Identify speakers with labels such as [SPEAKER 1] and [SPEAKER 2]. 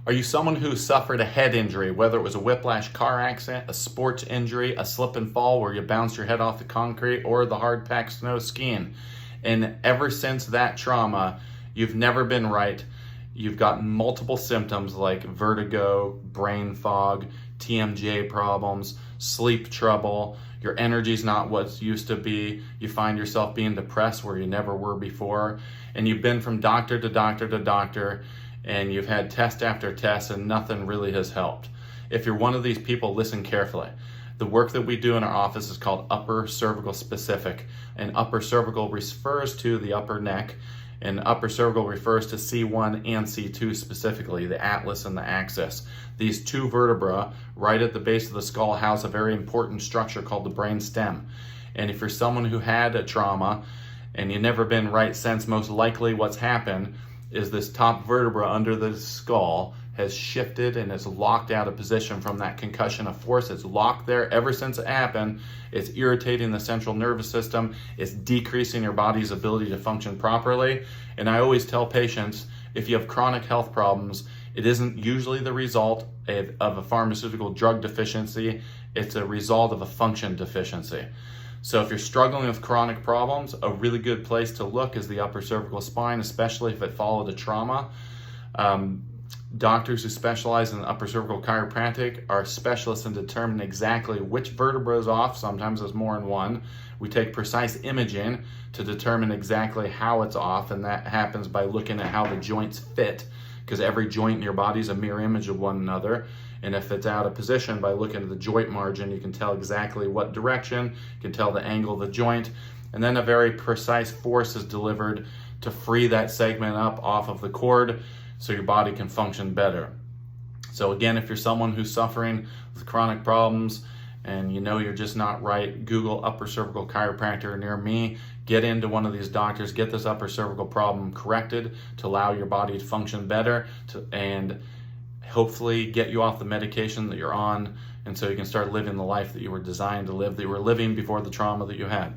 [SPEAKER 1] Are you someone who suffered a head injury, whether it was a whiplash car accident, a sports injury, a slip and fall where you bounced your head off the concrete, or the hard packed snow skiing? And ever since that trauma, you've never been right. You've got multiple symptoms like vertigo, brain fog, TMJ problems, sleep trouble. Your energy's not what it used to be. You find yourself being depressed where you never were before. And you've been from doctor to doctor to doctor, and you've had test after test, and nothing really has helped. If you're one of these people, listen carefully. The work that we do in our office is called upper cervical specific, and upper cervical refers to the upper neck, and upper cervical refers to C1 and C2 specifically, the atlas and the axis. These two vertebrae right at the base of the skull house a very important structure called the brain stem. And if you're someone who had a trauma and you've never been right since, most likely what's happened is this top vertebra under the skull has shifted and is locked out of position from that concussion of force. It's locked there ever since it happened. It's irritating the central nervous system. It's decreasing your body's ability to function properly. And I always tell patients, if you have chronic health problems, it isn't usually the result of a pharmaceutical drug deficiency. It's a result of a function deficiency. So if you're struggling with chronic problems, a really good place to look is the upper cervical spine, especially if it followed a trauma. Doctors who specialize in upper cervical chiropractic are specialists in determining exactly which vertebra is off. Sometimes there's more than one. We take precise imaging to determine exactly how it's off, and that happens by looking at how the joints fit, because every joint in your body is a mirror image of one another. And if it's out of position, by looking at the joint margin, you can tell exactly what direction, you can tell the angle of the joint, and then a very precise force is delivered to free that segment up off of the cord so your body can function better. So again, if you're someone who's suffering with chronic problems and you know you're just not right, Google upper cervical chiropractor near me, get into one of these doctors, get this upper cervical problem corrected to allow your body to function better, and hopefully get you off the medication that you're on, and so you can start living the life that you were designed to live, that you were living before the trauma that you had.